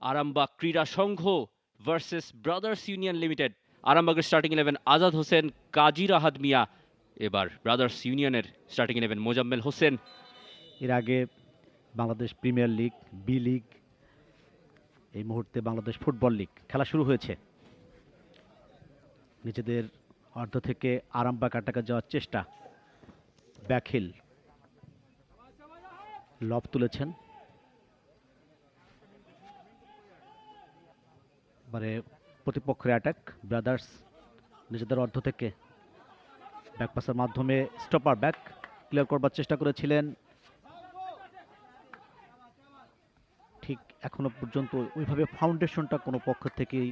Arambagh Krira Sangha versus brothers union limited. আরামবাগের starting 11 Azad Hossain, Kazi Rahat Mia. এবার brothers ইউনিয়নের স্টার্টিং 11 মোজাম্মেল হোসেন। এর আগে Bangladesh premier league, B league, এই মুহূর্তে বাংলাদেশ ফুটবল লিগ খেলা শুরু হয়েছে। নিজেদের অর্ধ থেকে আরামবাগ আটকে যাওয়ার চেষ্টা। ব্যাকহিল লব তুলেছেন, এবারে প্রতিপক্ষের অ্যাটাক। ব্রাদার্স নিজেদের অর্ধ থেকে ব্যাকপাসের মাধ্যমে স্টপার ব্যাক ক্লিয়ার করবার চেষ্টা করেছিলেন, ঠিক এখনো পর্যন্ত ওইভাবে ফাউন্ডেশনটা কোনো পক্ষ থেকেই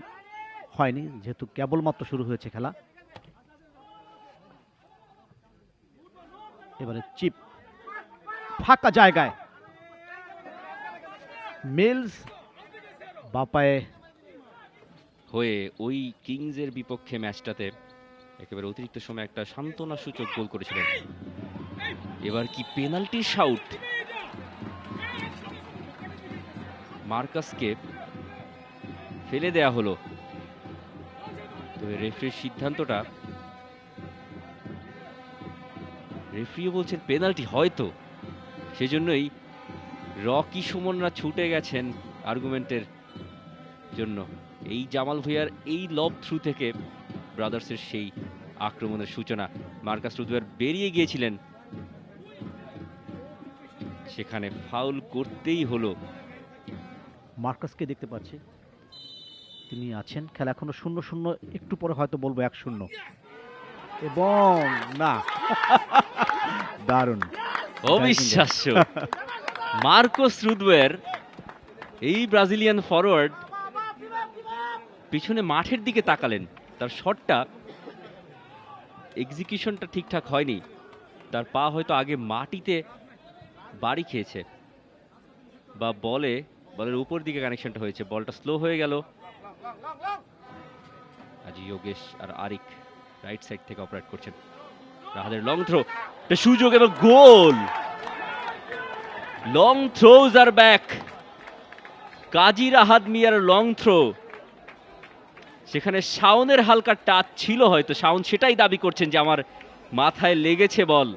হয়নি, যেহেতু কেবলমাত্র শুরু হয়েছে খেলা। এবারে চিপ ফাঁকা জায়গায় মিলস বাপায়ে হয়ে ওই কিংসের বিপক্ষে ম্যাচটাতে একেবারে অতিরিক্ত সময় একটা সান্ত্বনা সূচক গোল করেছিলেন। এবার কি পেনাল্টি শাউট? মার্কাসকে ফেলে দেয়া হলো, তবে রেফারির সিদ্ধান্তটা, রেফারিও বলছেন পেনাল্টি হয়তো, সেজন্যই রকি সুমনরা ছুটে গেছেন আর্গুমেন্টের জন্য। এই জামাল ভুঁইয়ার এই লব থ্রু থেকে ব্রাদার্সের সেই আক্রমণের সূচনা। মার্কাস রুদওয়ার বেরিয়ে গিয়েছিলেন, সেখানে ফাউল করতেই হলো। মার্কাসকে দেখতে পাচ্ছি, তিনি আছেন। খেলা এখনো 0-0, একটু পরে হয়তো বলবো 1-0। এবং না, দারুণ, অবিশ্বাস্য। মার্কোস রুদওয়ার, এই ব্রাজিলিয়ান ফরওয়ার্ড, পিছনে মাঠের দিকে তাকালেন। তার শটটা এক্সিকিউশনটা ঠিকঠাক হয়নি, তার পা হয়তো আগে মাটিতে বাড়ি খেয়েছে, বা বলের উপর দিকে কানেকশনটা হয়েছে, বলটা স্লো হয়ে গেল। আজ যোগেশ আর আরিক রাইট সাইড থেকে অপারেট করছেন। রাহাদের লং থ্রো, সুযোগ এবং গোল। লং থ্রোজ আর ব্যাক। কাজী রাহাত মিয়ার লং থ্রো, সেখানে শাওনের হালকা টাচ ছিল হয়তো, শাওন সেটাই দাবি করছেন যে আমার মাথায় লেগেছে বল।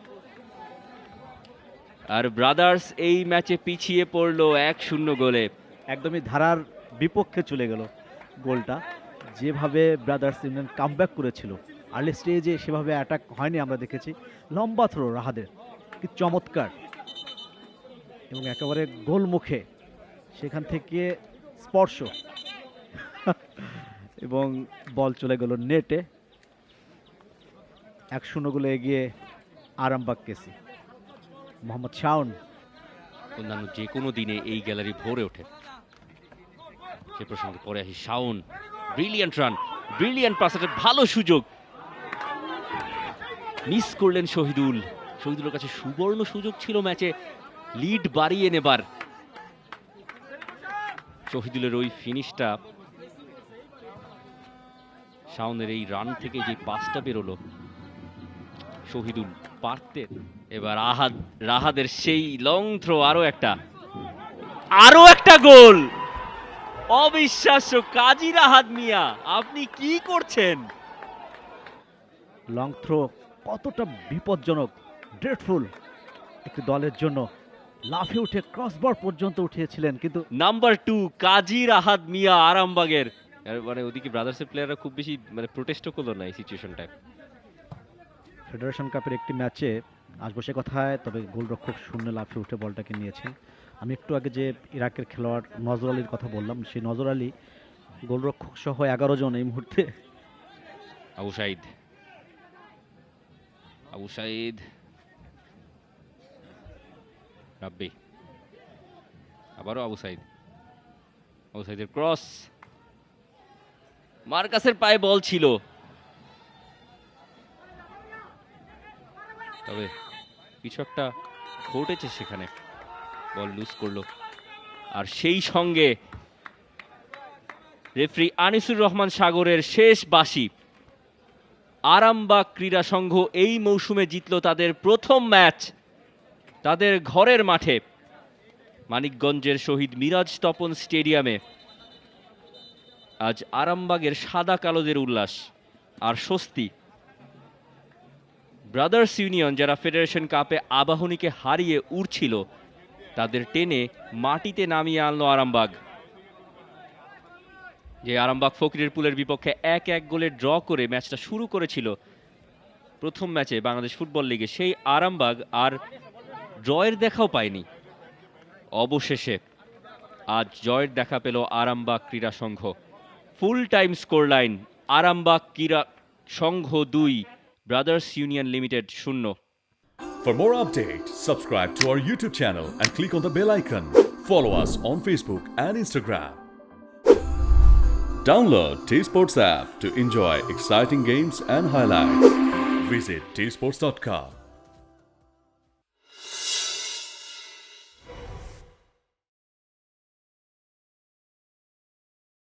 আর ব্রাদার্স এই ম্যাচে পিছিয়ে পড়লো 1-0 গোলে। একদমই ধারার বিপক্ষে চলে গেল গোলটা। যেভাবে ব্রাদার্স ইউনিয়ন কামব্যাক করেছিল আর্লি স্টেজে, সেভাবে অ্যাটাক হয়নি আমরা দেখেছি। লম্বা থ্রো রাহাদের, কি চমৎকার, এবং একেবারে গোল মুখে, সেখান থেকে স্পর্শ এবং বল চলে গেল নেটে। 1-0 গোলে এগিয়ে আরামবাগ কেসি। মোহাম্মদ শাওন, অন্যান্য যে কোনো দিনে এই গ্যালারি ভরে ওঠে, সে প্রসঙ্গে পরে আসি। Shaon, brilliant run, brilliant pass, একটা ভালো সুযোগ মিস করলেন শহীদুলের কাছে সুবর্ণ সুযোগ ছিল ম্যাচে লিড বাড়িয়ে নেবার। শহীদুলের ওই ফিনিশটা, শাওনের এই রান থেকে যে পাসটা বেরোলো, শহীদুল পারতেন। এবার রাহাদের সেই লং থ্রো, আরো একটা গোল। অবিশ্বাস্য। কাজী রাহাত মিয়া, আপনি কি করছেন? লং থ্রো কতটা বিপজ্জনক, ড্রেডফুল একটি দলের জন্য। লাফে উঠে ক্রসবার পর্যন্ত উঠিয়েছিলেন, কিন্তু নাম্বার 2 কাজী রাহাত মিয়া আরামবাগের, মানে ওদিকে ব্রাদার্সের প্লেয়াররা খুব বেশি প্রোটেস্টও করলো না এই সিচুয়েশনটায়। ফেডারেশন কাপের একটি ম্যাচে আসবো সে কথায়, তবে গোলরক্ষক শূন্য লাফে উঠে বলটাকে নিয়েছেন। আমি একটু আগে যে ইরাকের খেলোয়াড় নজর আলীর কথা বললাম, সেই নজর আলী গোলরক্ষক সহ 11 জন এই মুহূর্তে। আবু সাইদ, রাব্বি, আবারও আবু সাইদের ক্রস, মার্কাসের পায়ে বল ছিল, তবে কিছু একটা ঘটেছে সেখানে, বল লুজ করলো। আর সেই সঙ্গে রেফারি আনিসুর রহমান সাগরের শেষ বাঁশি। আরামবাগ ক্রীড়া সংঘ এই মৌসুমে জিতল তাদের প্রথম ম্যাচ তাদের ঘরের মাঠে, মানিকগঞ্জের শহীদ মিরাজ তপন স্টেডিয়ামে। আজ আরামবাগের সাদা কালোদের উল্লাস আর স্বস্তি। ব্রাদার্স ইউনিয়ন যারা ফেডারেশন কাপে আবাহনীকে হারিয়ে উড়ছিল, তাদের টেনে মাটিতে নামিয়ে আনলো আরামবাগ। যে আরামবাগ ফকিরেরপুলের বিপক্ষে 1-1 গোলে ড্র করে ম্যাচটা শুরু করেছিল প্রথম ম্যাচে বাংলাদেশ ফুটবল লিগে, সেই আরামবাগ আর জয়ের দেখাও পায়নি। অবশেষে আজ জয়ের দেখা পেল Arambagh Krira Sangha. Full time score line Arambagh Krira Sangha 2, brothers union limited 0। For more updates, subscribe to our YouTube channel and click on the bell icon. Follow us on Facebook and Instagram. Download T-Sports app to enjoy exciting games and highlights. Visit tsports.com.